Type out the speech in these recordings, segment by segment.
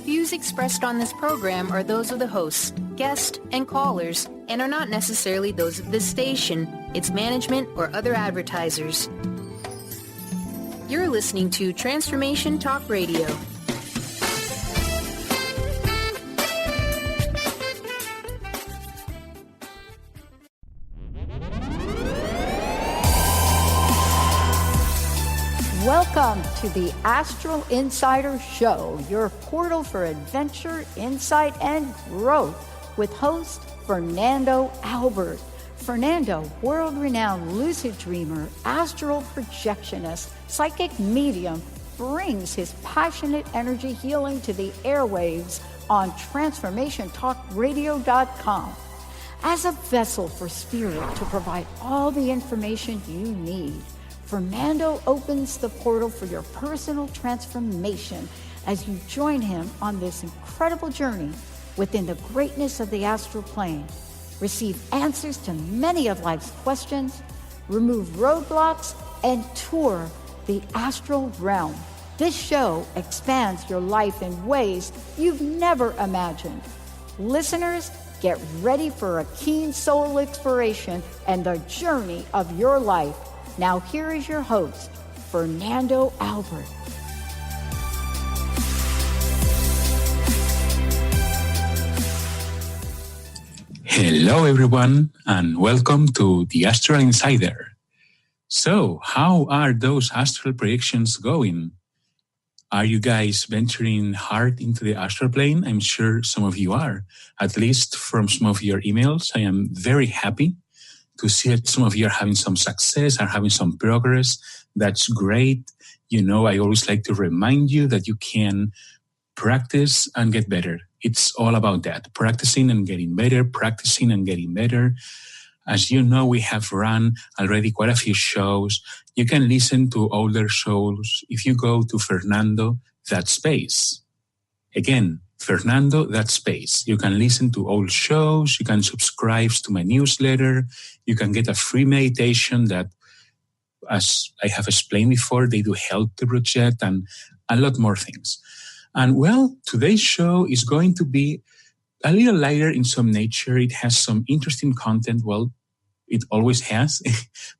views expressed on this program are those of the hosts, guests, and callers, and are not necessarily those of this station, its management, or other advertisers. You're listening to Transformation Talk Radio. Welcome to the Astral Insider Show, your portal for adventure, insight, and growth with host Fernando Albert. Fernando, world-renowned lucid dreamer, astral projectionist, psychic medium, brings his passionate energy healing to the airwaves on TransformationTalkRadio.com. As a vessel for spirit to provide all the information you need, Fernando opens the portal for your personal transformation as you join him on this incredible journey within the greatness of the astral plane. Receive answers to many of life's questions, remove roadblocks, and tour the astral realm. This show expands your life in ways you've never imagined. Listeners, get ready for a keen soul exploration and the journey of your life. Now here is your host, Fernando Albert. Hello everyone, and welcome to the Astral Insider. So, how are those astral projections going? Are you guys venturing hard into the astral plane? I'm sure some of you are. At least from some of your emails, I am very happy to see that some of you are having some success, are having some progress. That's great. You know, I always like to remind you that you can practice and get better. It's all about that. Practicing and getting better, practicing and getting better. As you know, we have run already quite a few shows. You can listen to older shows if you go to Fernando, that space. Again, Fernando, that space. You can listen to old shows. You can subscribe to my newsletter. You can get a free meditation that, as I have explained before, they do help to project and a lot more things. And well, today's show is going to be a little lighter in some nature. It has some interesting content. Well, it always has.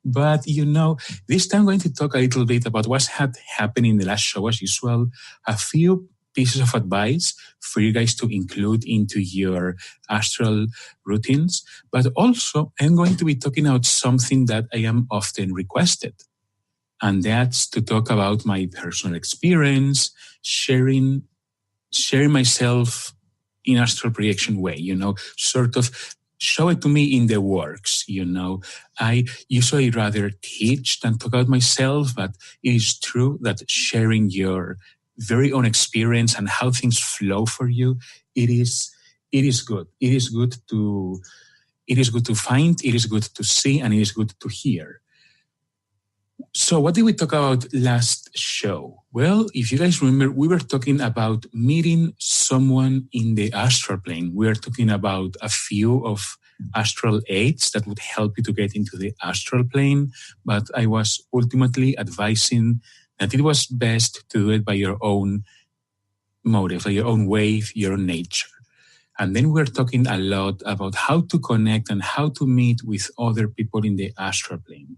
But, you know, this time I'm going to talk a little bit about what's had happened in the last show as usual. A few pieces of advice for you guys to include into your astral routines. But also, I'm going to be talking about something that I am often requested. And that's to talk about my personal experience, sharing myself in astral projection way, you know, sort of show it to me in the works, you know. I usually rather teach than talk about myself, but it is true that sharing your very own experience and how things flow for you, it is good. It is good to find, it is good to see, and it is good to hear. So what did we talk about last show? Well, if you guys remember, we were talking about meeting someone in the astral plane. We were talking about a few of astral aids that would help you to get into the astral plane, but I was ultimately advising that it was best to do it by your own motive, by your own way, your own nature. And then we're talking a lot about how to connect and how to meet with other people in the astral plane.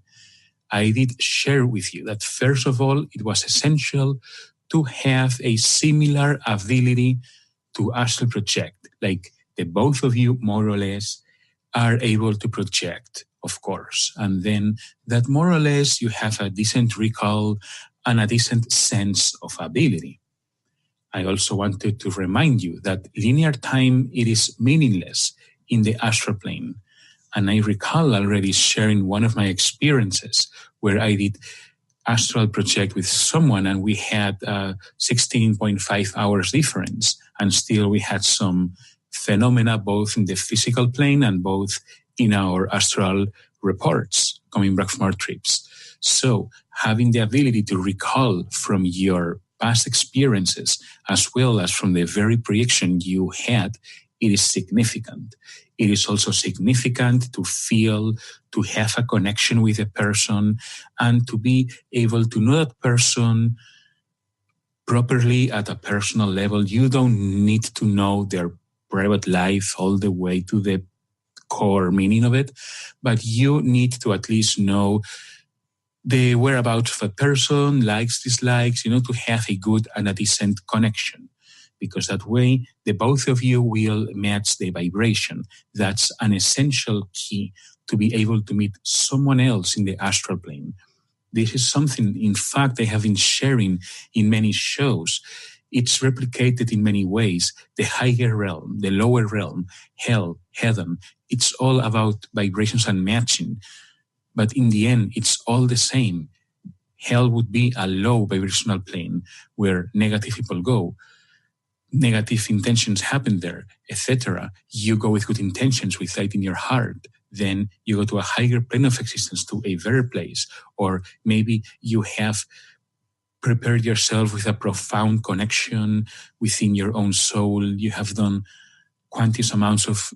I did share with you that first of all, it was essential to have a similar ability to astral project, like the both of you more or less are able to project, of course. And then that more or less you have a decent recall and a decent sense of ability. I also wanted to remind you that linear time, it is meaningless in the astral plane. And I recall already sharing one of my experiences where I did astral project with someone and we had 16.5 hours difference. And still we had some phenomena both in the physical plane and both in our astral reports coming back from our trips. So having the ability to recall from your past experiences as well as from the very projection you had, it is significant. It is also significant to feel, to have a connection with a person, and to be able to know that person properly at a personal level. You don't need to know their private life all the way to the core meaning of it, but you need to at least know the whereabouts of a person, likes, dislikes, to have a good and a decent connection. Because that way, the both of you will match the vibration. That's an essential key to be able to meet someone else in the astral plane. This is something, in fact, I have been sharing in many shows. It's replicated in many ways. The higher realm, the lower realm, hell, heaven, it's all about vibrations and matching. But in the end, it's all the same. Hell would be a low vibrational plane where negative people go. Negative intentions happen there, etc. You go with good intentions, with light in your heart. Then you go to a higher plane of existence, to a better place. Or maybe you have prepared yourself with a profound connection within your own soul. You have done quantous amounts of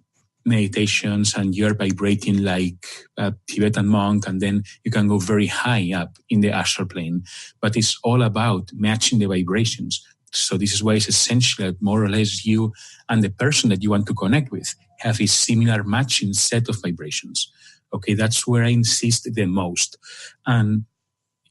meditations and you're vibrating like a Tibetan monk, and then you can go very high up in the astral plane. But it's all about matching the vibrations. So this is why it's essential that more or less you and the person that you want to connect with have a similar matching set of vibrations. Okay, that's where I insist the most. And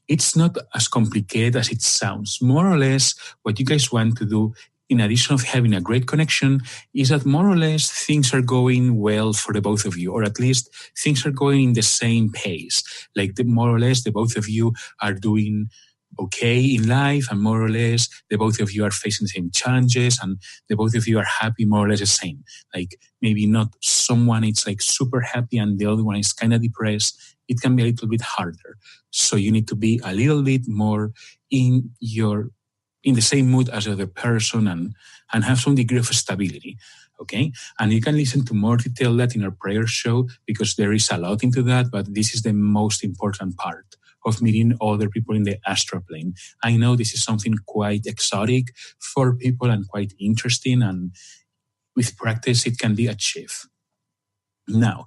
it's not as complicated as it sounds. More or less, what you guys want to do, in addition of having a great connection, is that more or less things are going well for the both of you, or at least things are going in the same pace. Like more or less the both of you are doing okay in life, and more or less the both of you are facing the same challenges, and the both of you are happy more or less the same. Like maybe not someone is like super happy and the other one is kind of depressed. It can be a little bit harder. So you need to be a little bit more in the same mood as the other person and have some degree of stability. Okay? And you can listen to more detail that in our prayer show, because there is a lot into that, but this is the most important part of meeting other people in the astral plane. I know this is something quite exotic for people and quite interesting, and with practice it can be achieved. Now,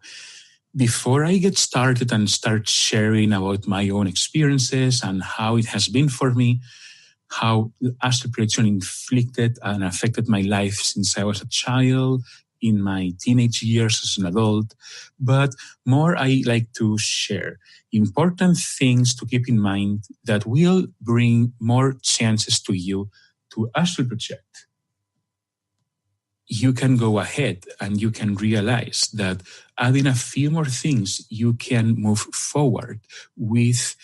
before I get started and start sharing about my own experiences and how it has been for me, how astral projection inflicted and affected my life since I was a child, in my teenage years as an adult, but more I like to share important things to keep in mind that will bring more chances to you to astral project. You can go ahead and you can realize that adding a few more things, you can move forward with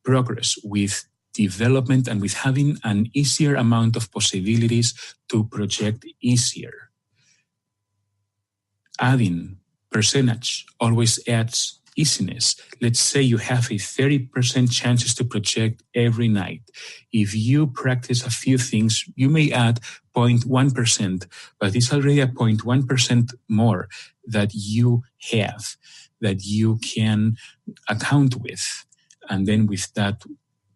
progress, with development, and with having an easier amount of possibilities to project easier. Adding percentage always adds easiness. Let's say you have a 30% chances to project every night. If you practice a few things, you may add 0.1%, but it's already a 0.1% more that you have, that you can account with. And then with that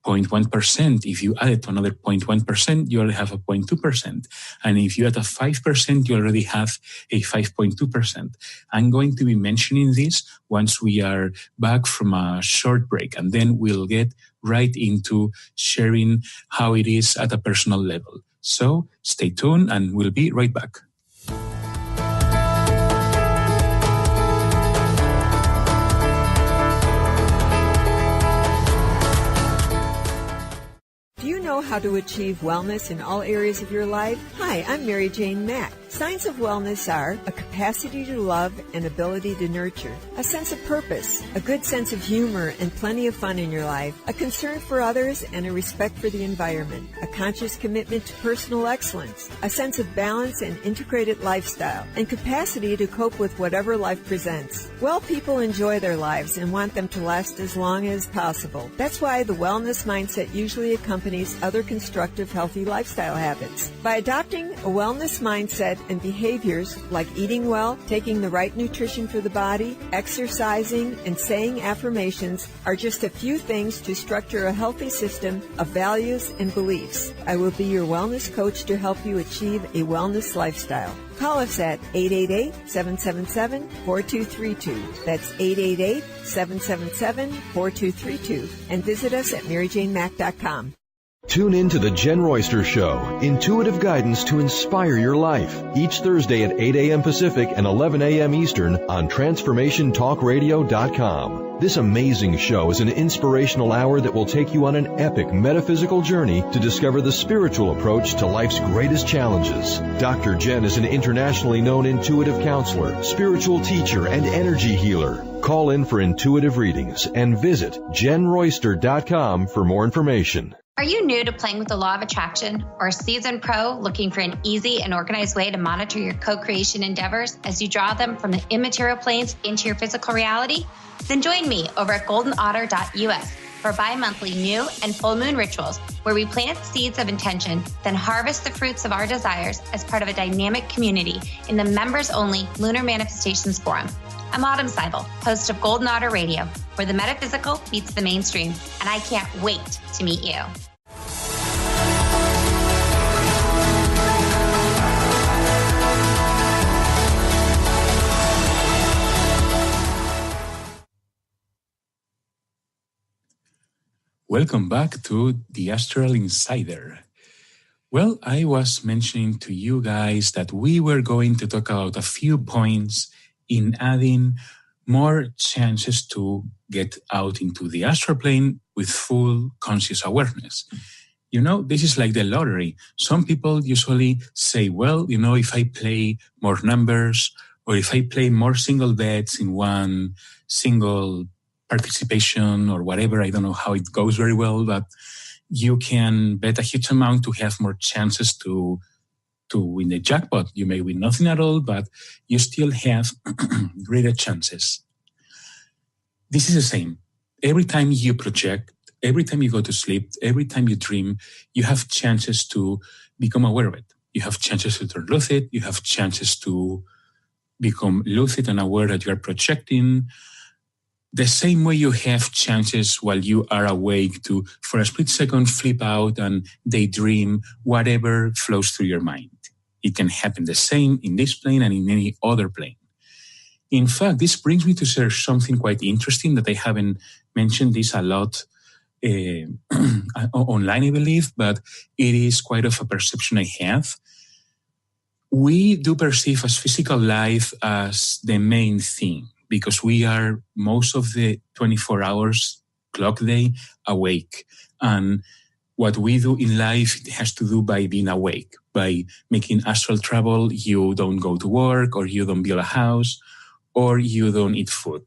0.1%, if you add it to another 0.1%, you already have a 0.2%. And if you add a 5%, you already have a 5.2%. I'm going to be mentioning this once we are back from a short break, and then we'll get right into sharing how it is at a personal level. So stay tuned and we'll be right back. Do you know how to achieve wellness in all areas of your life? Hi, I'm Mary Jane Mack. Signs of wellness are a capacity to love and ability to nurture, a sense of purpose, a good sense of humor and plenty of fun in your life, a concern for others and a respect for the environment, a conscious commitment to personal excellence, a sense of balance and integrated lifestyle, and capacity to cope with whatever life presents. Well, people enjoy their lives and want them to last as long as possible. That's why the wellness mindset usually accompanies other constructive, healthy lifestyle habits. By adopting a wellness mindset and behaviors like eating well, taking the right nutrition for the body, exercising, and saying affirmations are just a few things to structure a healthy system of values and beliefs. I will be your wellness coach to help you achieve a wellness lifestyle. Call us at 888-777-4232. That's 888-777-4232. And visit us at maryjanemack.com. Tune in to the Jen Royster Show, intuitive guidance to inspire your life, each Thursday at 8 a.m. Pacific and 11 a.m. Eastern on TransformationTalkRadio.com. This amazing show is an inspirational hour that will take you on an epic metaphysical journey to discover the spiritual approach to life's greatest challenges. Dr. Jen is an internationally known intuitive counselor, spiritual teacher, and energy healer. Call in for intuitive readings and visit JenRoyster.com for more information. Are you new to playing with the law of attraction or a seasoned pro looking for an easy and organized way to monitor your co-creation endeavors as you draw them from the immaterial planes into your physical reality? Then join me over at goldenotter.us for bi-monthly new and full moon rituals where we plant seeds of intention, then harvest the fruits of our desires as part of a dynamic community in the members-only Lunar Manifestations Forum. I'm Autumn Seibel, host of Golden Otter Radio, where the metaphysical meets the mainstream, and I can't wait to meet you. Welcome back to the Astral Insider. Well, I was mentioning to you guys that we were going to talk about a few points in adding more chances to get out into the astral plane with full conscious awareness. You know, this is like the lottery. Some people usually say, well, you know, if I play more numbers or if I play more single bets in one single participation or whatever, I don't know how it goes very well, but you can bet a huge amount to have more chances to win the jackpot. You may win nothing at all, but you still have greater chances. This is the same. Every time you project, every time you go to sleep, every time you dream, you have chances to become aware of it. You have chances to turn lucid. You have chances to become lucid and aware that you are projecting. The same way you have chances while you are awake to, for a split second, flip out and daydream whatever flows through your mind. It can happen the same in this plane and in any other plane. In fact, this brings me to share something quite interesting that I haven't mentioned this a lot online, I believe, but it is quite of a perception I have. We do perceive as physical life as the main thing because we are most of the 24 hours clock day awake. And what we do in life has to do by being awake. By making astral travel, you don't go to work or you don't build a house or you don't eat food.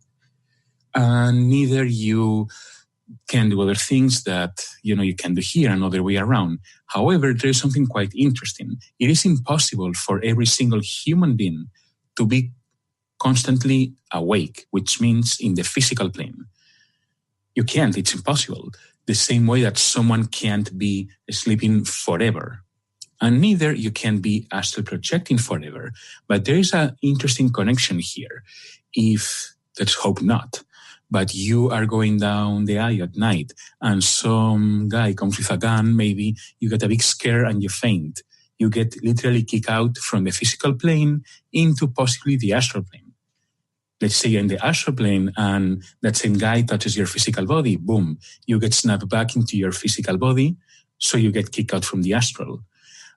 And neither you can do other things that, you know, you can do here and other way around. However, there is something quite interesting. It is impossible for every single human being to be constantly awake, which means in the physical plane. You can't, it's impossible. The same way that someone can't be sleeping forever. And neither you can be astral projecting forever. But there is an interesting connection here. If, let's hope not, but you are going down the aisle at night and some guy comes with a gun, maybe you get a big scare and you faint. You get literally kicked out from the physical plane into possibly the astral plane. Let's say you're in the astral plane and that same guy touches your physical body, boom, you get snapped back into your physical body, so you get kicked out from the astral.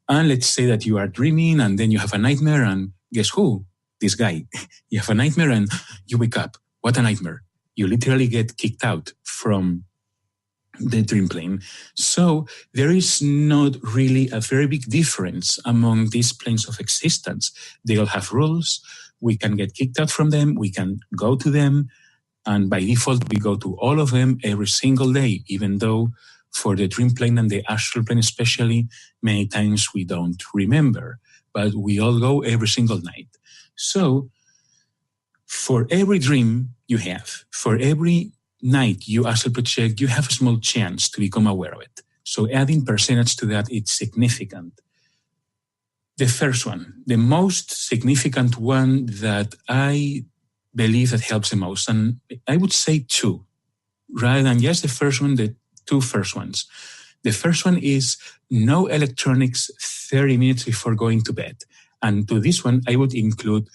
And let's say that you are dreaming and then you have a nightmare and guess who? This guy. You have a nightmare and you wake up. What a nightmare. You literally get kicked out from the dream plane. So there is not really a very big difference among these planes of existence. They all have rules. We can get kicked out from them. We can go to them. And by default, we go to all of them every single day, even though for the dream plane and the astral plane especially, many times we don't remember. But we all go every single night. So for every dream you have, for every night you astral project, you have a small chance to become aware of it. So adding percentage to that, it's significant. The first one, the most significant one that I believe that helps the most, and I would say two, rather than just the first one, the two first ones. The first one is no electronics 30 minutes before going to bed. And to this one, I would include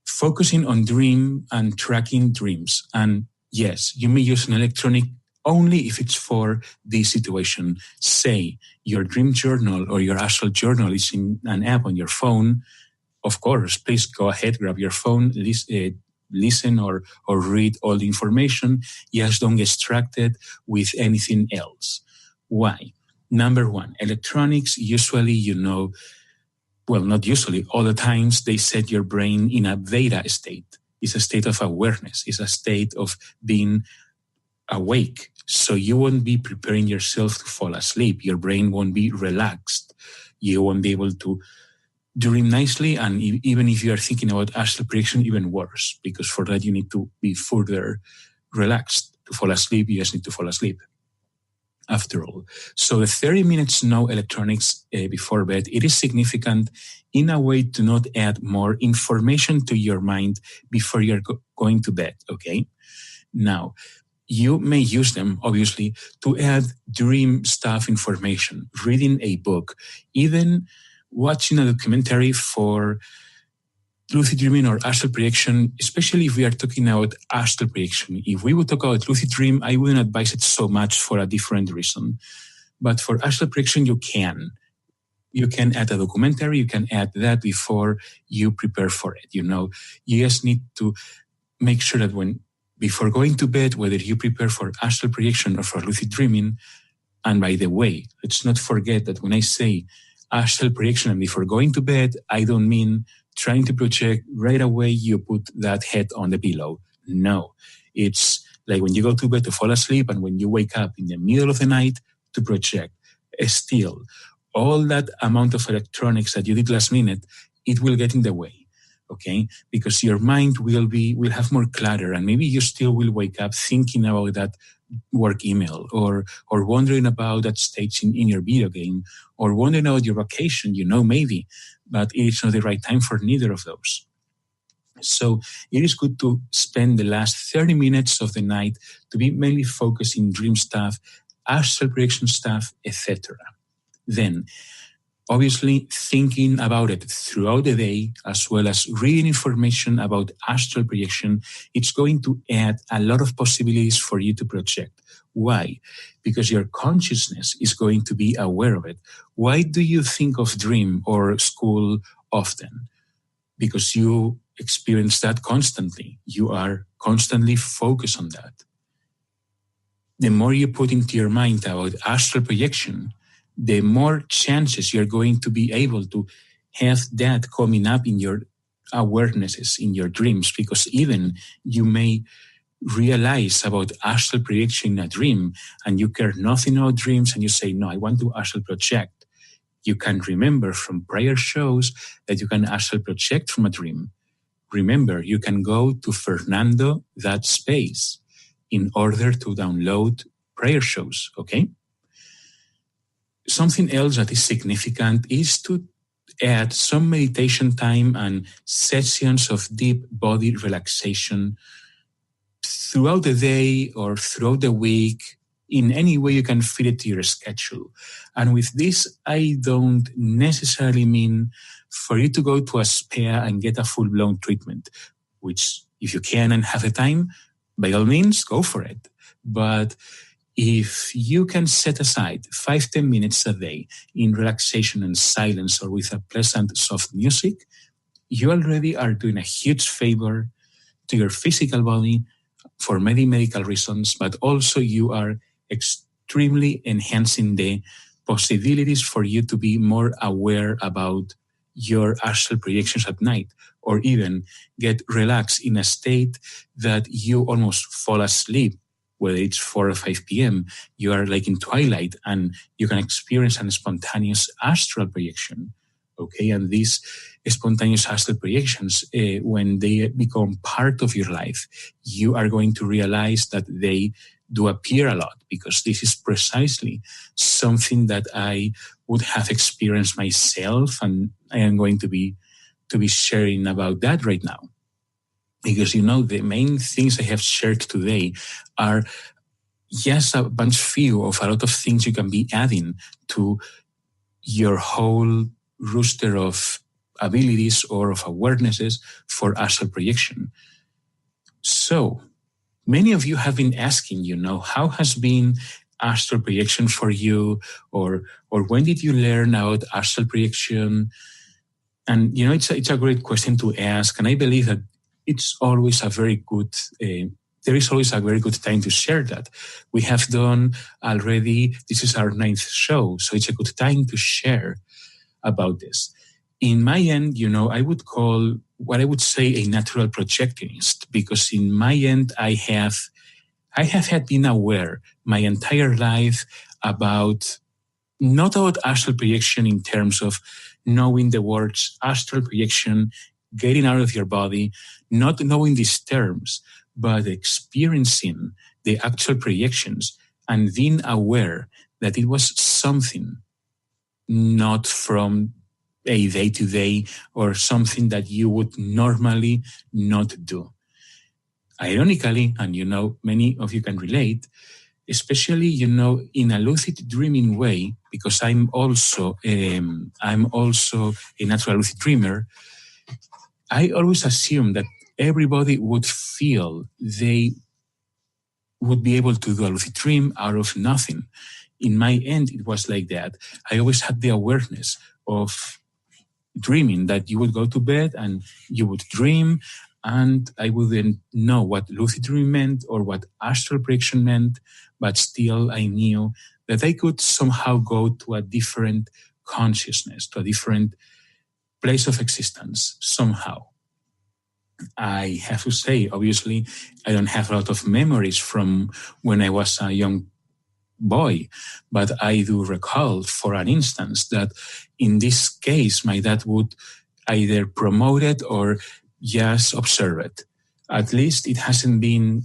focusing on dream and tracking dreams. And yes, you may use an electronic only if it's for this situation. Say your dream journal or your astral journal is in an app on your phone. Of course, please go ahead, grab your phone, listen or read all the information. Just don't get distracted with anything else. Why? Number one, electronics, usually, well, not usually, all the times they set your brain in a theta state. It's a state of awareness. It's a state of being awake. So you won't be preparing yourself to fall asleep. Your brain won't be relaxed. You won't be able to dream nicely. And even if you are thinking about astral projection, even worse, because for that you need to be further relaxed. To fall asleep, you just need to fall asleep. After all. So the 30 minutes no electronics before bed, it is significant in a way to not add more information to your mind before you're going to bed, okay? Now, you may use them, obviously, to add dream stuff information, reading a book, even watching a documentary for lucid dreaming or astral projection, especially if we are talking about astral projection. If we would talk about lucid dream, I wouldn't advise it so much for a different reason. But for astral projection, you can. You can add a documentary, you can add that before you prepare for it. You just need to make sure that before going to bed, whether you prepare for astral projection or for lucid dreaming, and by the way, let's not forget that when I say astral projection and before going to bed, I don't mean trying to project right away you put that head on the pillow. No, it's like when you go to bed to fall asleep and when you wake up in the middle of the night to project. Still, all that amount of electronics that you did last minute, it will get in the way, okay? Because your mind will have more clutter, and maybe you still will wake up thinking about that work email or wondering about that stage in your video game or wondering about your vacation, maybe, but it's not the right time for neither of those. So it is good to spend the last 30 minutes of the night to be mainly focused in dream stuff, astral projection stuff, etc. Then, obviously, thinking about it throughout the day, as well as reading information about astral projection, it's going to add a lot of possibilities for you to project. Why? Because your consciousness is going to be aware of it. Why do you think of dream or school often? Because you experience that constantly. You are constantly focused on that. The more you put into your mind about astral projection, the more chances you're going to be able to have that coming up in your awarenesses, in your dreams, because even you may realize about astral projection in a dream and you care nothing about dreams and you say, no, I want to astral project. You can remember from prior shows that you can astral project from a dream. Remember, you can go to Fernando.space in order to download prior shows, okay? Something else that is significant is to add some meditation time and sessions of deep body relaxation throughout the day or throughout the week, in any way you can fit it to your schedule. And with this, I don't necessarily mean for you to go to a spa and get a full-blown treatment, which if you can and have the time, by all means, go for it. But if you can set aside 5-10 minutes a day in relaxation and silence or with a pleasant, soft music, you already are doing a huge favor to your physical body for many medical reasons, but also you are extremely enhancing the possibilities for you to be more aware about your astral projections at night, or even get relaxed in a state that you almost fall asleep. Whether it's 4 or 5 p.m., you are like in twilight and you can experience a spontaneous astral projection. Okay, and these spontaneous astral projections, when they become part of your life, you are going to realize that they do appear a lot, because this is precisely something that I would have experienced myself, and I am going to be sharing about that right now. Because, the main things I have shared today are just a few of a lot of things you can be adding to your whole roster of abilities or of awarenesses for astral projection. So, many of you have been asking, how has been astral projection for you, or when did you learn about astral projection? And, it's a great question to ask. And I believe that it's always a very good, there is always a very good time to share that. We have done already, this is our 9th show, so it's a good time to share about this. In my end, I would call what I would say a natural projectionist, because in my end, I have had been aware my entire life not about astral projection in terms of knowing the words astral projection, getting out of your body, not knowing these terms, but experiencing the actual projections and being aware that it was something not from a day-to-day or something that you would normally not do. Ironically, and many of you can relate, especially, in a lucid dreaming way, because I'm also a natural lucid dreamer, I always assume that everybody would feel they would be able to do a lucid dream out of nothing. In my end, it was like that. I always had the awareness of dreaming, that you would go to bed and you would dream, and I wouldn't know what lucid dream meant or what astral projection meant, but still I knew that I could somehow go to a different consciousness, to a different place of existence somehow. I have to say, obviously, I don't have a lot of memories from when I was a young boy, but I do recall, for an instance, that in this case, my dad would either promote it or just observe it. At least it hasn't been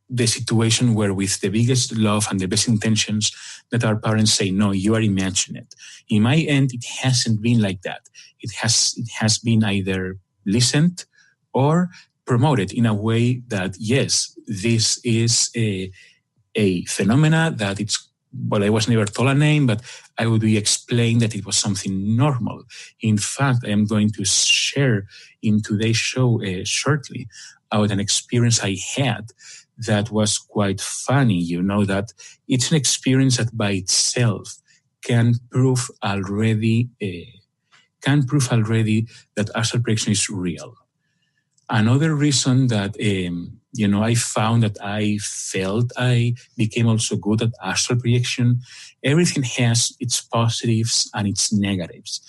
the situation where, with the biggest love and the best intentions, that our parents say, no, you are imagining it. In my end, it hasn't been like that. It has been either listened or promoted in a way that, yes, this is a phenomena that I was never told a name, but I would be explained that it was something normal. In fact, I am going to share in today's show shortly about an experience I had that was quite funny. That it's an experience that by itself can prove already that astral projection is real. Another reason that, I found that I felt I became also good at astral projection, everything has its positives and its negatives,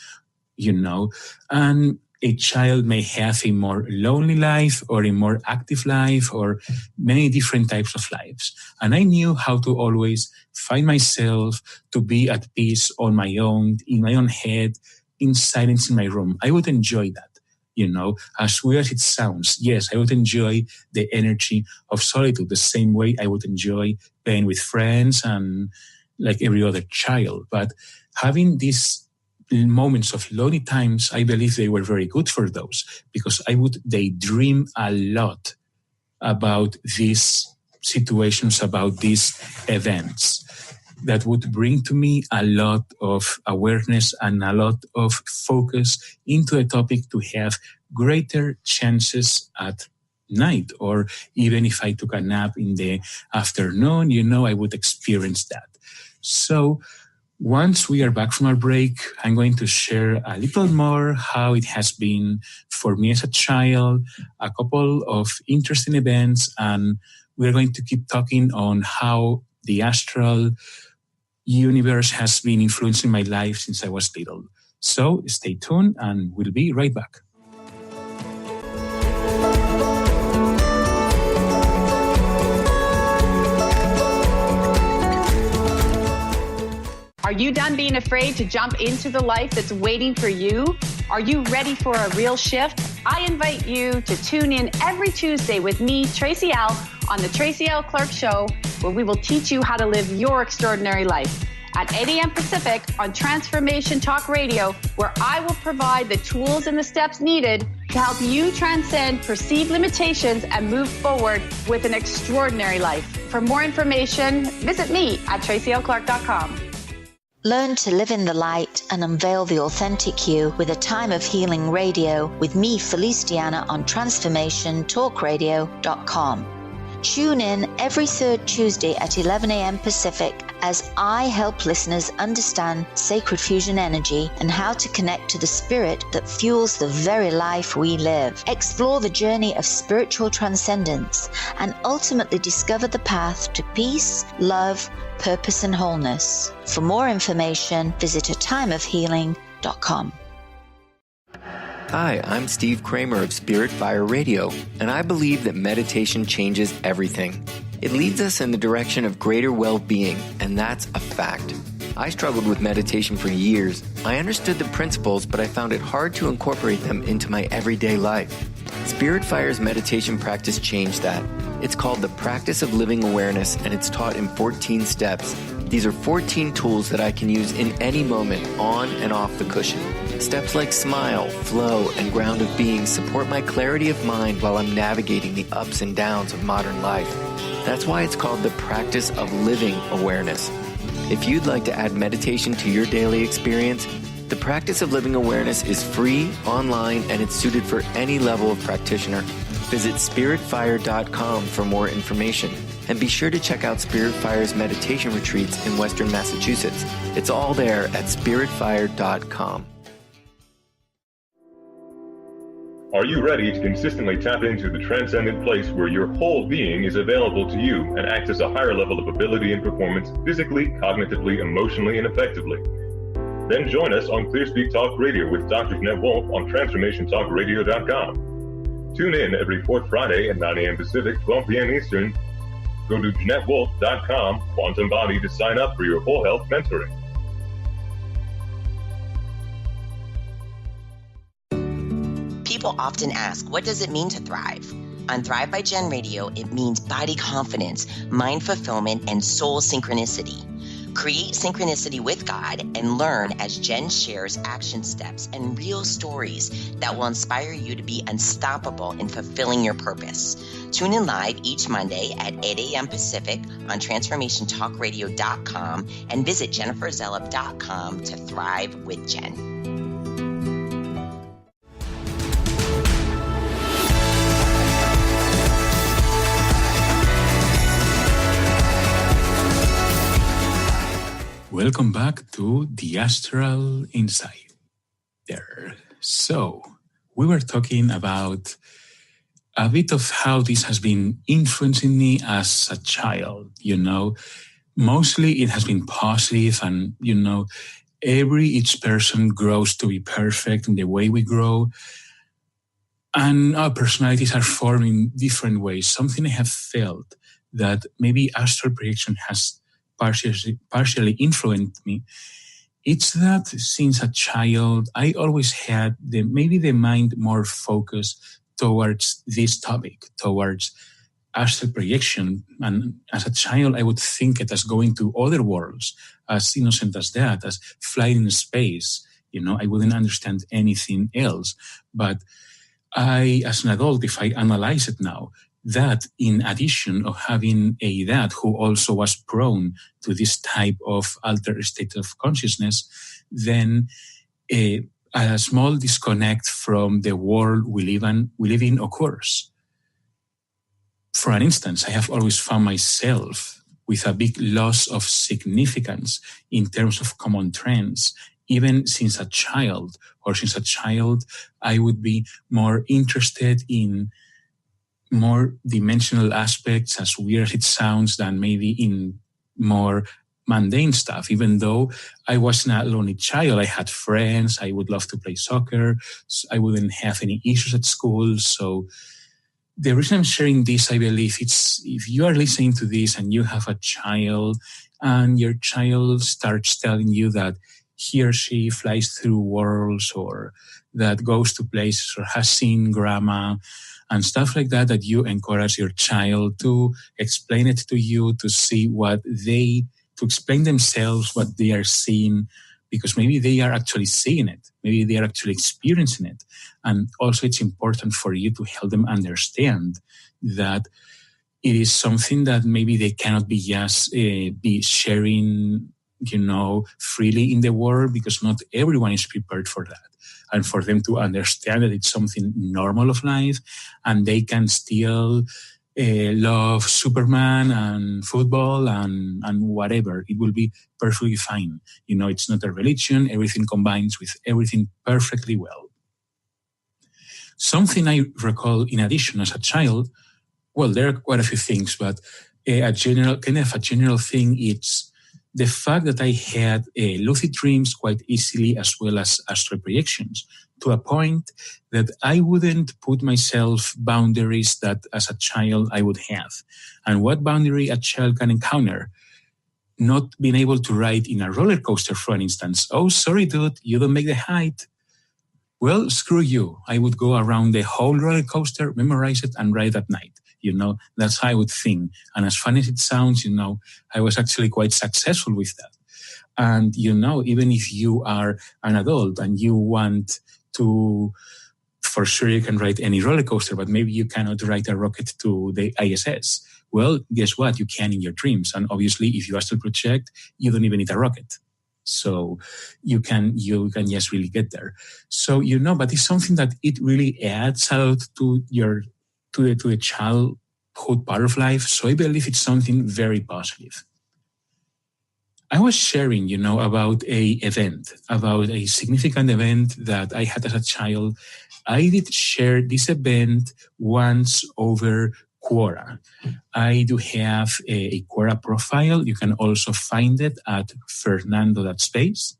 and a child may have a more lonely life or a more active life or many different types of lives. And I knew how to always find myself to be at peace on my own, in my own head, in silence in my room. I would enjoy that. As weird as it sounds, yes, I would enjoy the energy of solitude the same way I would enjoy playing with friends and like every other child. But having these moments of lonely times, I believe they were very good for those, because I would daydream a lot about these situations, about these events that would bring to me a lot of awareness and a lot of focus into a topic to have greater chances at night, or even if I took a nap in the afternoon, I would experience that. So once we are back from our break, I'm going to share a little more how it has been for me as a child, a couple of interesting events, and we're going to keep talking on how the astral universe has been influencing my life since I was little. So stay tuned and we'll be right back. Are you done being afraid to jump into the life that's waiting for you? Are you ready for a real shift? I invite you to tune in every Tuesday with me, Tracy L., on the Tracy L. Clark Show, where we will teach you how to live your extraordinary life. At 8 a.m. Pacific on Transformation Talk Radio, where I will provide the tools and the steps needed to help you transcend perceived limitations and move forward with an extraordinary life. For more information, visit me at tracylclark.com. Learn to live in the light and unveil the authentic you with a time of healing radio with me, Felice Diana, on transformationtalkradio.com. Tune in every third Tuesday at 11 a.m. Pacific as I help listeners understand sacred fusion energy and how to connect to the spirit that fuels the very life we live. Explore the journey of spiritual transcendence and ultimately discover the path to peace, love, purpose, and wholeness. For more information, visit atimeofhealing.com. Hi, I'm Steve Kramer of Spirit Fire Radio, and I believe that meditation changes everything. It leads us in the direction of greater well-being, and that's a fact. I struggled with meditation for years. I understood the principles, but I found it hard to incorporate them into my everyday life. Spirit Fire's meditation practice changed that. It's called the Practice of Living Awareness, and it's taught in 14 steps. These are 14 tools that I can use in any moment, on and off the cushion. Steps like smile, flow, and ground of being support my clarity of mind while I'm navigating the ups and downs of modern life. That's why it's called the Practice of Living Awareness. If you'd like to add meditation to your daily experience, the Practice of Living Awareness is free, online, and it's suited for any level of practitioner. Visit spiritfire.com for more information. And be sure to check out Spirit Fire's meditation retreats in Western Massachusetts. It's all there at spiritfire.com. Are you ready to consistently tap into the transcendent place where your whole being is available to you and access a higher level of ability and performance physically, cognitively, emotionally, and effectively? Then join us on ClearSpeak Talk Radio with Dr. Jeanette Wolf on TransformationTalkRadio.com. Tune in every fourth Friday at 9 a.m. Pacific, 12 p.m. Eastern. Go to JeanetteWolf.com, Quantum Body, to sign up for your whole health mentoring. People often ask, what does it mean to thrive? On Thrive by Jen Radio, it means body confidence, mind fulfillment, and soul synchronicity. Create synchronicity with God and learn as Jen shares action steps and real stories that will inspire you to be unstoppable in fulfilling your purpose. Tune in live each Monday at 8 a.m. Pacific on TransformationTalkRadio.com and visit JenniferZellup.com to thrive with Jen. Welcome back to the Astral Insider. So, we were talking about a bit of how this has been influencing me as a child, Mostly it has been positive and, each person grows to be perfect in the way we grow. And our personalities are formed in different ways. Something I have felt that maybe astral projection has partially influenced me. It's that since a child, I always had the mind more focused towards this topic, towards astral projection. And as a child, I would think it as going to other worlds, as innocent as that, as flying in space. I wouldn't understand anything else. But I, as an adult, if I analyze it now, that in addition of having a dad who also was prone to this type of altered state of consciousness, then a small disconnect from the world we live in occurs. For an instance, I have always found myself with a big loss of significance in terms of common trends. Even since a child, I would be more interested in more dimensional aspects, as weird as it sounds, than maybe in more mundane stuff. Even though I was not a lonely child, I had friends, I would love to play soccer, I wouldn't have any issues at school. So the reason I'm sharing this, I believe, it's if you are listening to this and you have a child and your child starts telling you that he or she flies through worlds or that goes to places or has seen grandma and stuff like that, that you encourage your child to explain it to you, to see to explain themselves what they are seeing, because maybe they are actually seeing it. Maybe they are actually experiencing it. And also it's important for you to help them understand that it is something that maybe they cannot be just be sharing, freely in the world, because not everyone is prepared for that. And for them to understand that it's something normal of life and they can still love Superman and football and whatever. It will be perfectly fine. It's not a religion. Everything combines with everything perfectly well. Something I recall in addition as a child, well, there are quite a few things, but a general thing, it's the fact that I had lucid dreams quite easily as well as astral projections, to a point that I wouldn't put myself boundaries that as a child I would have. And what boundary a child can encounter? Not being able to ride in a roller coaster, for instance. Oh, sorry, dude, you don't make the height. Well, screw you. I would go around the whole roller coaster, memorize it, and ride at night. That's how I would think. And as funny as it sounds, I was actually quite successful with that. And, even if you are an adult and you want to, for sure you can ride any roller coaster, but maybe you cannot ride a rocket to the ISS. Well, guess what? You can in your dreams. And obviously, if you astral project, you don't even need a rocket. So you can just really get there. So, but it's something that it really adds out to the childhood part of life. So I believe it's something very positive. I was sharing, about about a significant event that I had as a child. I did share this event once over Quora. I do have a Quora profile. You can also find it at fernando.space.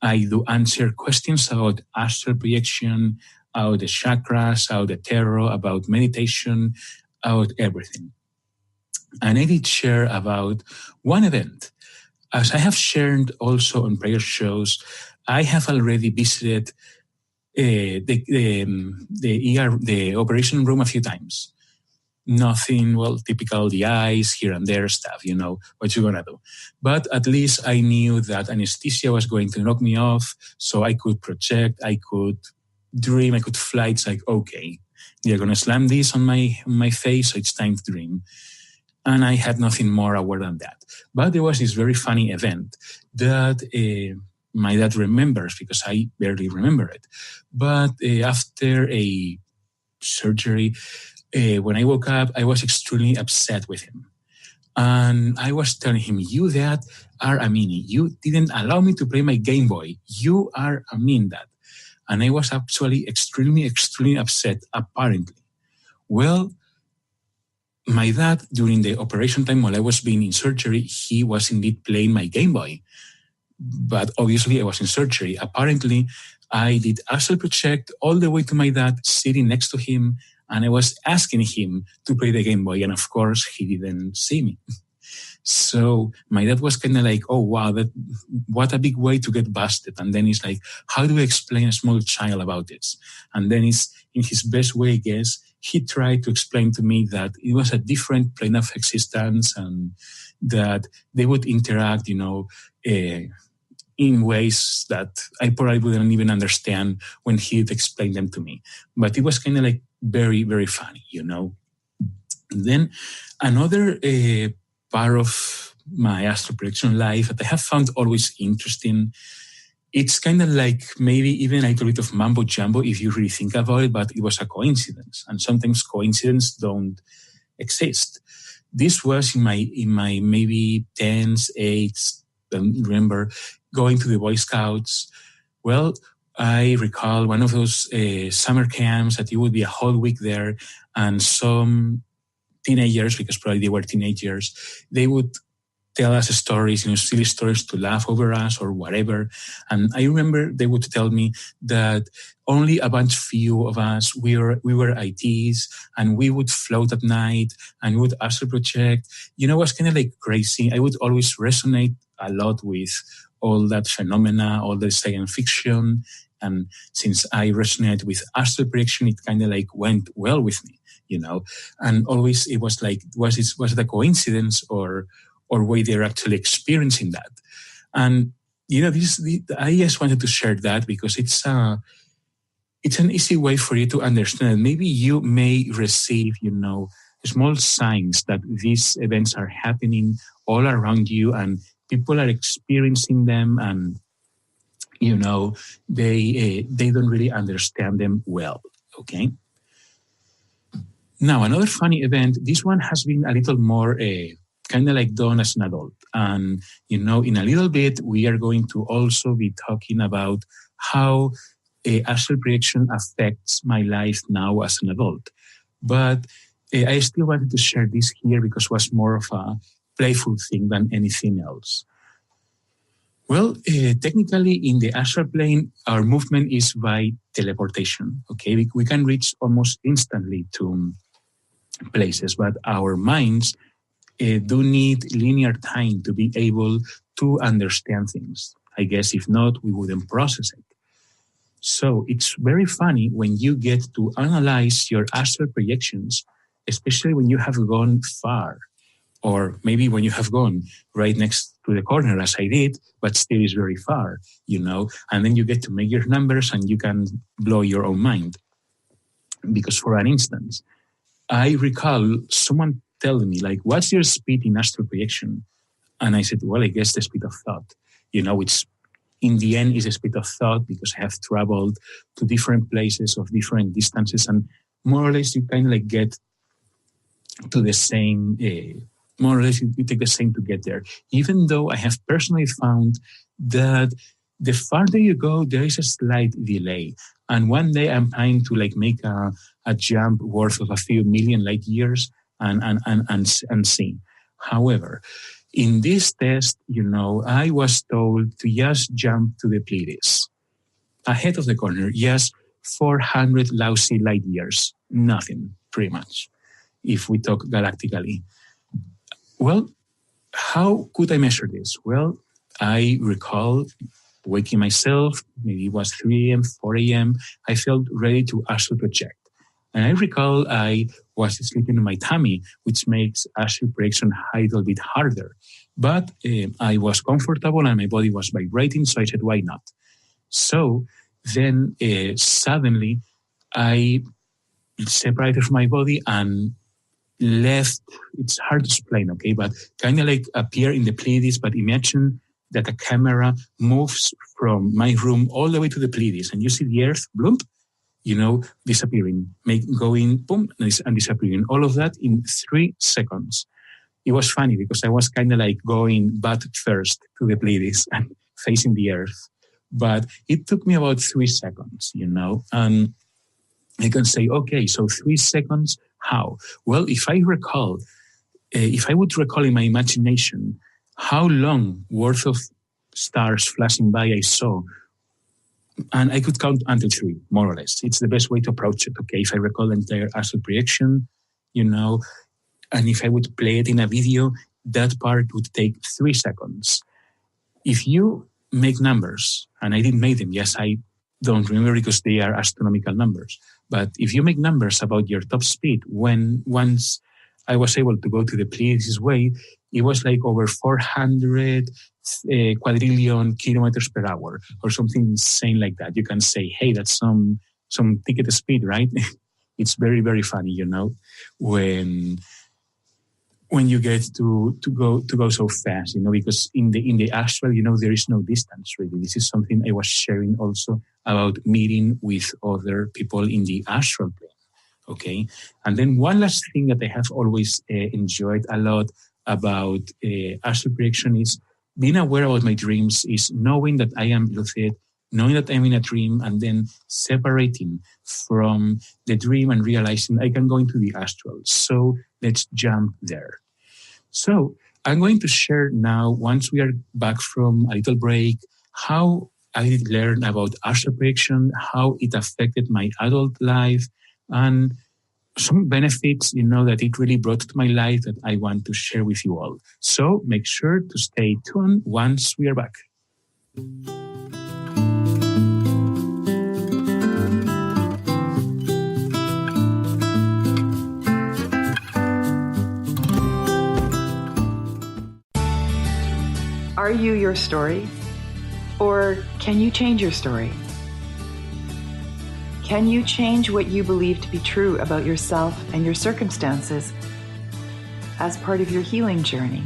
I do answer questions about astral projection, about the chakras, about the tarot, about meditation, about everything. And I did share about one event. As I have shared also on prior shows, I have already visited the operation room a few times. Nothing, typical the eyes, here and there stuff, what you're going to do. But at least I knew that anesthesia was going to knock me off, so I could project, I could dream, I could fly. It's like, okay, they're going to slam this on my face, so it's time to dream. And I had nothing more aware than that. But there was this very funny event that my dad remembers, because I barely remember it. But after a surgery, when I woke up, I was extremely upset with him. And I was telling him, you, Dad, are a meanie. You didn't allow me to play my Game Boy. You are a mean dad. And I was actually extremely, extremely upset, apparently. Well, my dad, during the operation time while I was being in surgery, he was indeed playing my Game Boy. But obviously I was in surgery. Apparently, I did astral project all the way to my dad, sitting next to him, and I was asking him to play the Game Boy. And of course, he didn't see me. So my dad was kind of like, oh, wow, what a big way to get busted. And then he's like, how do I explain a small child about this? And then he's, in his best way, I guess, he tried to explain to me that it was a different plane of existence and that they would interact, in ways that I probably wouldn't even understand when he'd explain them to me. But it was kind of like very, very funny, And then another part of my astral projection life that I have found always interesting, it's kind of like maybe even a little bit of mambo jumbo if you really think about it, but it was a coincidence. And sometimes coincidences don't exist. This was in my maybe 10s, 8s, don't remember, going to the Boy Scouts. Well, I recall one of those summer camps that it would be a whole week there, and some teenagers, because probably they were teenagers, they would tell us stories, silly stories to laugh over us or whatever. And I remember they would tell me that only a few of us, we were ITs, and we would float at night and we would astral project. It was kind of like crazy. I would always resonate a lot with all that phenomena, all the science fiction. And since I resonate with astral projection, it kind of like went well with me, and always it was like, was it a coincidence or way they're actually experiencing that? And, I just wanted to share that because it's an easy way for you to understand. Maybe you may receive, small signs that these events are happening all around you and people are experiencing them, and, they don't really understand them well. Okay. Now, another funny event, this one has been a little more kind of like done as an adult. And, in a little bit, we are going to also be talking about how astral projection affects my life now as an adult. But I still wanted to share this here because it was more of a playful thing than anything else. Well, technically in the astral plane, our movement is by teleportation. Okay, we can reach almost instantly to places, but our minds do need linear time to be able to understand things. I guess if not, we wouldn't process it. So it's very funny when you get to analyze your astral projections, especially when you have gone far, or maybe when you have gone right next to the corner, as I did, but still is very far, and then you get to make your numbers and you can blow your own mind. Because for an instance, I recall someone telling me, like, what's your speed in astral projection? And I said, well, I guess the speed of thought. It's in the end is a speed of thought because I have traveled to different places of different distances, and more or less you kind of like get to the same, more or less you take the same to get there. Even though I have personally found that the farther you go, there is a slight delay. And one day I'm planning to like make a jump worth of a few million light years and see. However, in this test, I was told to just jump to the Pleiades. Ahead of the corner, just 400 lousy light years. Nothing, pretty much, if we talk galactically. Well, how could I measure this? Well, I recall waking myself, maybe it was 3 a.m., 4 a.m. I felt ready to astral project. And I recall I was sleeping on my tummy, which makes astral projection a little bit harder. But I was comfortable and my body was vibrating, so I said, why not? So then suddenly I separated from my body and left. It's hard to explain, okay, but kind of like appear in the Pleiades, but imagine that a camera moves from my room all the way to the Pleiades, and you see the Earth, bloop, disappearing, going boom, and disappearing. All of that in 3 seconds. It was funny because I was kind of like going butt first to the Pleiades and facing the Earth. But it took me about 3 seconds, and I can say, okay, so 3 seconds, how? Well, if I would recall in my imagination how long worth of stars flashing by I saw, and I could count until 3, more or less. It's the best way to approach it, okay? If I recall the entire astral projection, and if I would play it in a video, that part would take 3 seconds. If you make numbers, and I didn't make them, yes, I don't remember because they are astronomical numbers, but if you make numbers about your top speed, once I was able to go to the Pleiades way, it was like over 400 quadrillion kilometers per hour or something insane like that. You can say, hey, that's some ticket speed, right? It's very, very funny, when you get to go so fast, because in the astral, there is no distance really. This is something I was sharing also about meeting with other people in the astral plane. Okay. And then one last thing that I have always enjoyed a lot about astral projection is being aware about my dreams, is knowing that I am lucid, knowing that I'm in a dream, and then separating from the dream and realizing I can go into the astral. So let's jump there. So I'm going to share now, once we are back from a little break, how I did learn about astral projection, how it affected my adult life, and some benefits, that it really brought to my life that I want to share with you all. So make sure to stay tuned once we are back. Are you your story? Or can you change your story? Can you change what you believe to be true about yourself and your circumstances as part of your healing journey?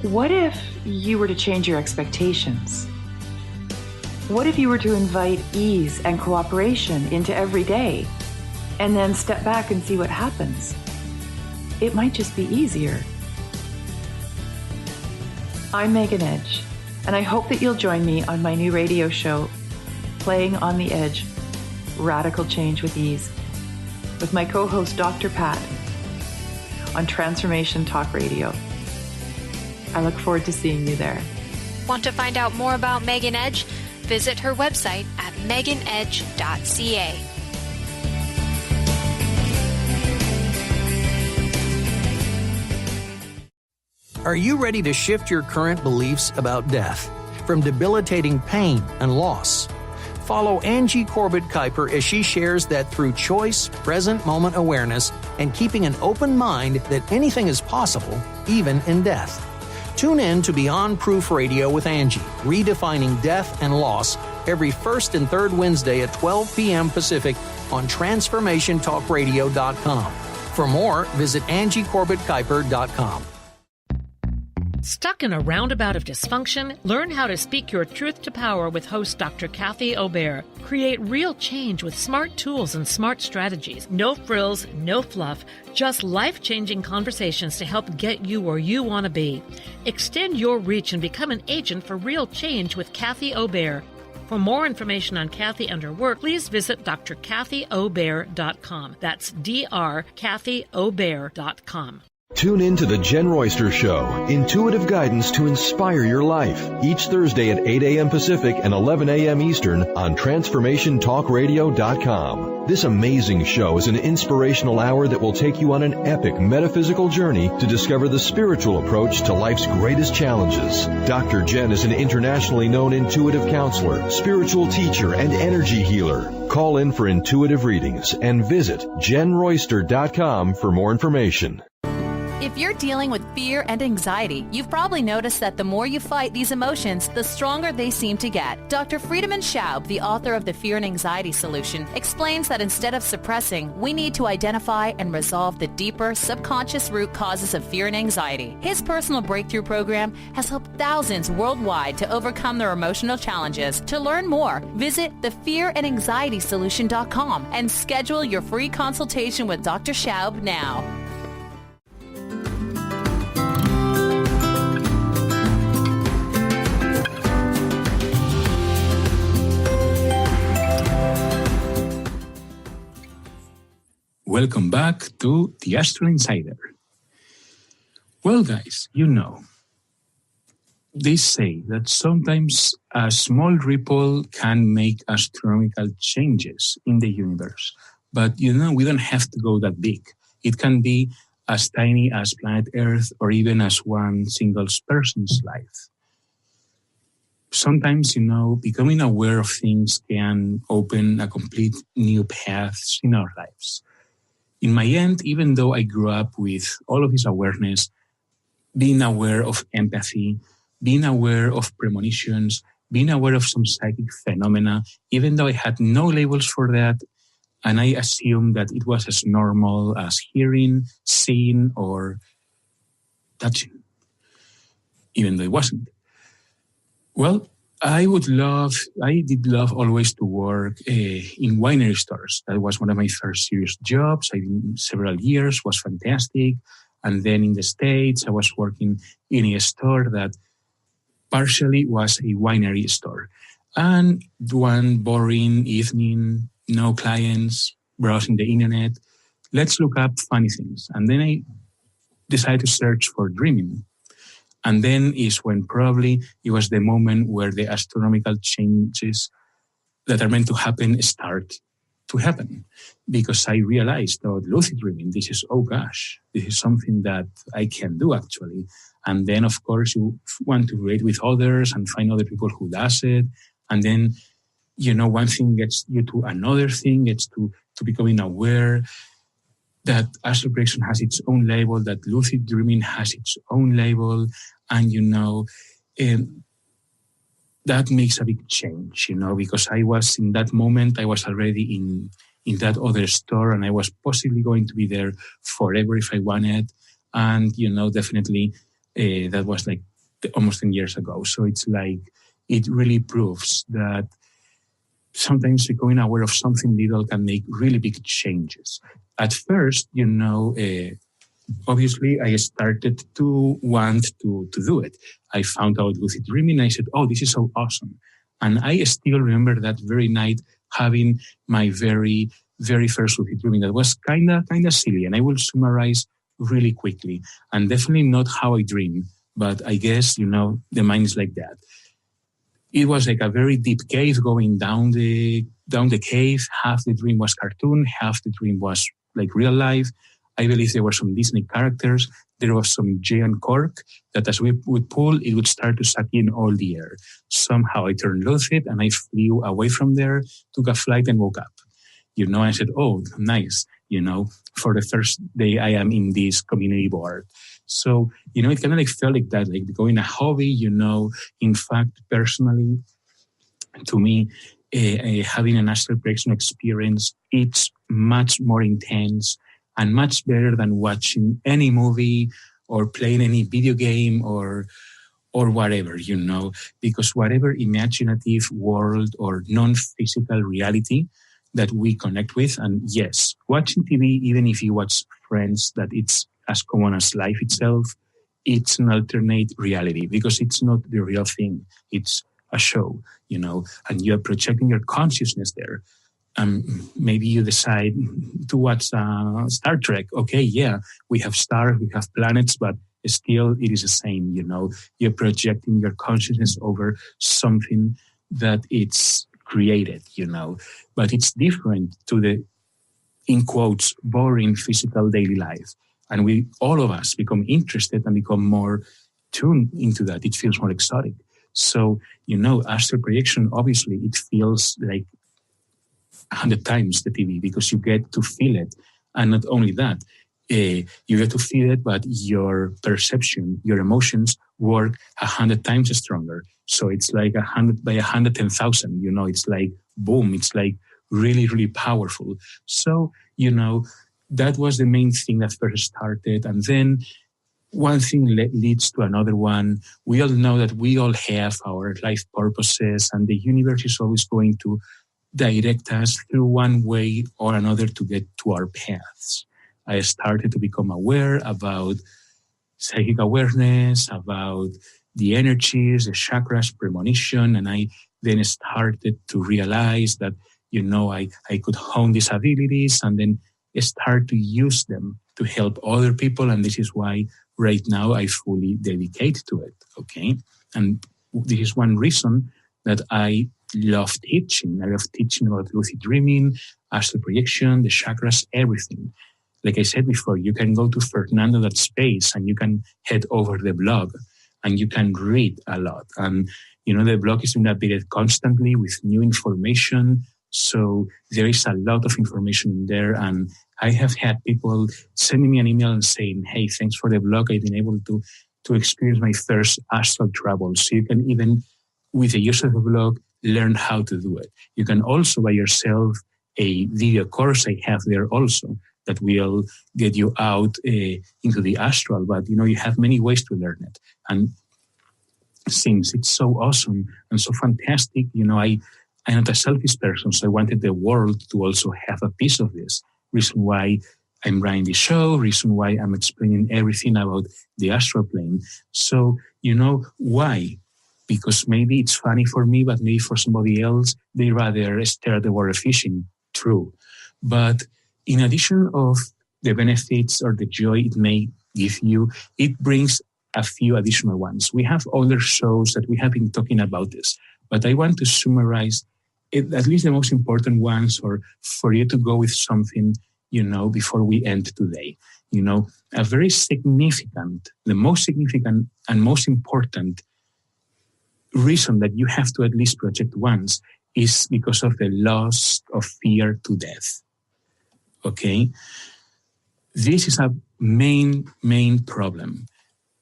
What if you were to change your expectations? What if you were to invite ease and cooperation into every day? and then step back and see what happens. It might just be easier. I'm Megan Edge, and I hope that you'll join me on my new radio show, Playing on the Edge, Radical Change with Ease, with my co-host Dr. Pat on Transformation Talk Radio. I look forward to seeing you there. Want to find out more about Megan Edge? Visit her website at meganedge.ca. Are you ready to shift your current beliefs about death from debilitating pain and loss? Follow Angie Corbett-Kuiper as she shares that through choice, present moment awareness, and keeping an open mind that anything is possible, even in death. Tune in to Beyond Proof Radio with Angie, redefining death and loss, every first and third Wednesday at 12 p.m. Pacific on TransformationTalkRadio.com. For more, visit AngieCorbettKuiper.com. Stuck in a roundabout of dysfunction? Learn how to speak your truth to power with host Dr. Kathy Obear. Create real change with smart tools and smart strategies. No frills, no fluff, just life-changing conversations to help get you where you want to be. Extend your reach and become an agent for real change with Kathy Obear. For more information on Kathy and her work, please visit drkathyobear.com. That's drkathyobear.com. Tune in to The Jen Royster Show, intuitive guidance to inspire your life, each Thursday at 8 a.m. Pacific and 11 a.m. Eastern on TransformationTalkRadio.com. This amazing show is an inspirational hour that will take you on an epic metaphysical journey to discover the spiritual approach to life's greatest challenges. Dr. Jen is an internationally known intuitive counselor, spiritual teacher, and energy healer. Call in for intuitive readings and visit JenRoyster.com for more information. If you're dealing with fear and anxiety, you've probably noticed that the more you fight these emotions, the stronger they seem to get. Dr. Friedemann Schaub, the author of The Fear and Anxiety Solution, explains that instead of suppressing, we need to identify and resolve the deeper, subconscious root causes of fear and anxiety. His personal breakthrough program has helped thousands worldwide to overcome their emotional challenges. To learn more, visit thefearandanxietysolution.com and schedule your free consultation with Dr. Schaub now. Welcome back to the Astral Insider. Well, guys, you know, they say that sometimes a small ripple can make astronomical changes in the universe. But, you know, we don't have to go that big. It can be as tiny as planet Earth or even as one single person's life. Sometimes, you know, becoming aware of things can open a complete new paths in our lives. In my end, even though I grew up with all of this awareness, being aware of empathy, being aware of premonitions, being aware of some psychic phenomena, even though I had no labels for that, and I assumed that it was as normal as hearing, seeing, or touching, even though it wasn't. Well, I did love always to work in winery stores. That was one of my first serious jobs. I did several years, was fantastic. And then in the States, I was working in a store that partially was a winery store. And one boring evening, no clients, browsing the internet. Let's look up funny things. And then I decided to search for dreaming. And then is when probably it was the moment where the astronomical changes that are meant to happen start to happen. Because I realized that lucid dreaming, this is something that I can do actually. And then, of course, you want to relate with others and find other people who does it. And then, you know, one thing gets you to another thing, gets to becoming aware that astral projection has its own label, that lucid dreaming has its own label. And, you know, that makes a big change, you know, because I was in that moment, I was already in that other store and I was possibly going to be there forever if I wanted. And, you know, definitely that was like almost 10 years ago. So it's like, it really proves that sometimes becoming aware of something little can make really big changes. At first, obviously, I started to want to do it. I found out lucid dreaming. I said, oh, this is so awesome. And I still remember that very night having my very, very first lucid dreaming. That was kind of silly. And I will summarize really quickly. And definitely not how I dream. But I guess, the mind is like that. It was like a very deep cave going down the cave. Half the dream was cartoon. Half the dream was like real life. I believe there were some Disney characters. There was some giant cork that as we would pull, it would start to suck in all the air. Somehow I turned lucid and I flew away from there, took a flight and woke up. I said, oh, nice. For the first day I am in this community board. So, it kind of like felt like that, like going a hobby, in fact, personally, to me, having an astral projection experience, it's much more intense and much better than watching any movie or playing any video game or whatever, because whatever imaginative world or non-physical reality that we connect with, and yes, watching TV, even if you watch Friends, that it's as common as life itself, it's an alternate reality because it's not the real thing. It's a show, and you're projecting your consciousness there. Maybe you decide to watch Star Trek. Okay, yeah, we have stars, we have planets, but still it is the same, You're projecting your consciousness over something that it's created, But it's different to the, in quotes, boring physical daily life. And all of us become interested and become more tuned into that. It feels more exotic. So, astral projection, obviously, it feels like 100 times the TV because you get to feel it. And not only that, you get to feel it, but your perception, your emotions work 100 times stronger. So it's like 100 by 110,000, it's like boom, it's like really, really powerful. So, that was the main thing that first started. And then one thing leads to another one. We all know that we all have our life purposes and the universe is always going to direct us through one way or another to get to our paths. I started to become aware about psychic awareness, about the energies, the chakras, premonition, and I then started to realize that, I could hone these abilities and then start to use them to help other people. And this is why right now I fully dedicate to it, okay? And this is one reason that I love teaching. I love teaching about lucid dreaming, astral projection, the chakras, everything. Like I said before, you can go to fernando.space and you can head over the blog and you can read a lot. And, the blog is being updated constantly with new information. So there is a lot of information in there. And I have had people sending me an email and saying, hey, thanks for the blog. I've been able to experience my first astral travel. So you can even, with the use of the blog, learn how to do it. You can also buy yourself a video course I have there also that will get you out into the astral. But, you have many ways to learn it. And since it's so awesome and so fantastic, I'm not a selfish person, so I wanted the world to also have a piece of this. Reason why I'm running the show, reason why I'm explaining everything about the astral plane. So, why? Because maybe it's funny for me, but maybe for somebody else, they rather stare at the water fishing. True. But in addition of the benefits or the joy it may give you, it brings a few additional ones. We have other shows that we have been talking about this, but I want to summarize at least the most important ones, or for you to go with something, before we end today. A very significant, the most significant and most important reason that you have to at least project once is because of the loss of fear to death. Okay? This is a main problem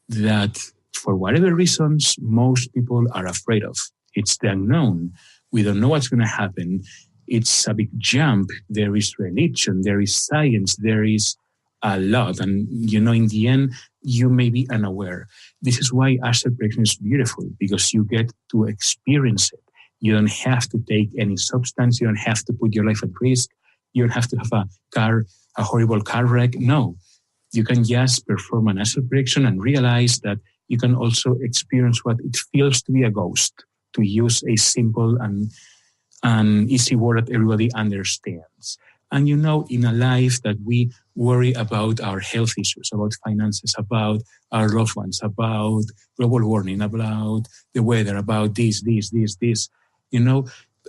that for whatever reasons, most people are afraid of. It's the unknown. We don't know what's going to happen. It's a big jump. There is religion, there is science, there is a lot. And, in the end, you may be unaware. This is why astral projection is beautiful, because you get to experience it. You don't have to take any substance. You don't have to put your life at risk. You don't have to have a horrible car wreck. No, you can just perform an astral projection and realize that you can also experience what it feels to be a ghost, to use a simple and easy word that everybody understands. And in a life that we worry about our health issues, about finances, about our loved ones, about global warming, about the weather, about this,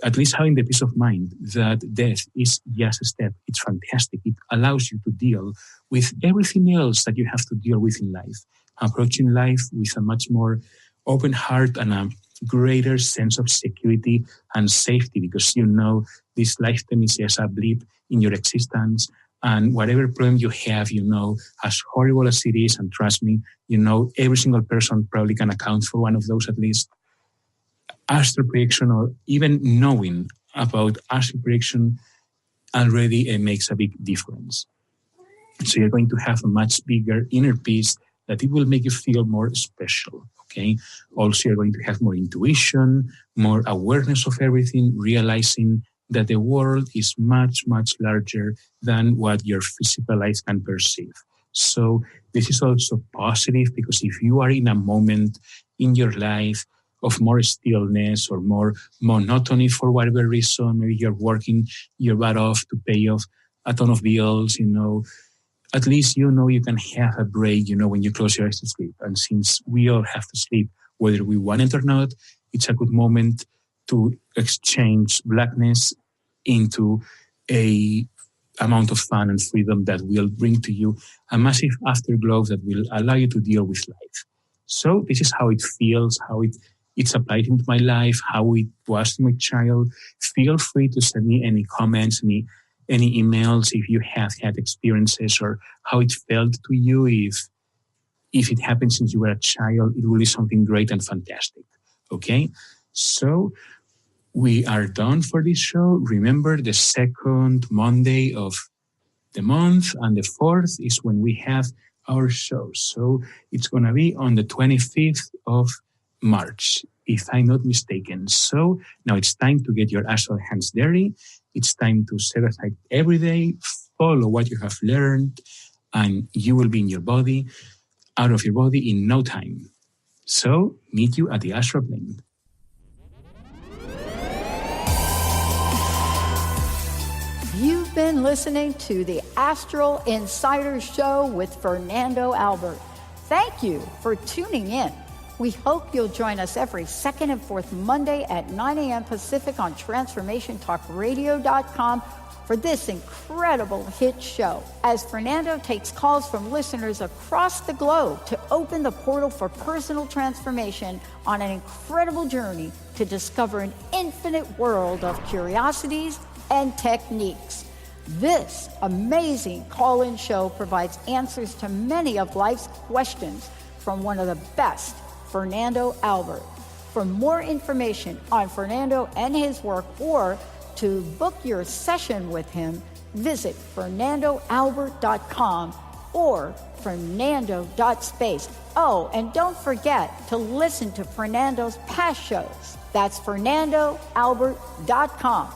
at least having the peace of mind that death is just a step. It's fantastic. It allows you to deal with everything else that you have to deal with in life, approaching life with a much more open heart and a greater sense of security and safety, because this lifetime is just a blip in your existence, and whatever problem you have, as horrible as it is, and trust me, every single person probably can account for one of those at least. Astral projection, or even knowing about astral projection, already makes a big difference. So you're going to have a much bigger inner peace that it will make you feel more special, okay? Also, you're going to have more intuition, more awareness of everything, realizing that the world is much, much larger than what your physical eyes can perceive. So this is also positive, because if you are in a moment in your life of more stillness or more monotony for whatever reason, maybe you're working your butt off to pay off a ton of bills, at least you can have a break, when you close your eyes to sleep. And since we all have to sleep, whether we want it or not, it's a good moment to exchange blackness into a amount of fun and freedom that will bring to you a massive afterglow that will allow you to deal with life. So this is how it feels, how it's applied into my life, how it was to my child. Feel free to send me any comments, any emails if you have had experiences, or how it felt to you. If it happened since you were a child, it will be something great and fantastic. Okay? So we are done for this show. Remember, the second Monday of the month and the 4th is when we have our show. So it's going to be on the 25th of March, if I'm not mistaken. So now it's time to get your astral hands dirty. It's time to set aside every day, follow what you have learned, and you will be in your body, out of your body in no time. So meet you at the Astral Plane. You've been listening to the Astral Insider Show with Fernando Albert. Thank you for tuning in. We hope you'll join us every second and fourth Monday at 9 a.m. Pacific on TransformationTalkRadio.com for this incredible hit show, as Fernando takes calls from listeners across the globe to open the portal for personal transformation on an incredible journey to discover an infinite world of curiosities and techniques. This amazing call-in show provides answers to many of life's questions from one of the best, Fernando Albert. For more information on Fernando and his work, or to book your session with him, visit FernandoAlbert.com or Fernando.space. Oh, and don't forget to listen to Fernando's past shows. That's FernandoAlbert.com.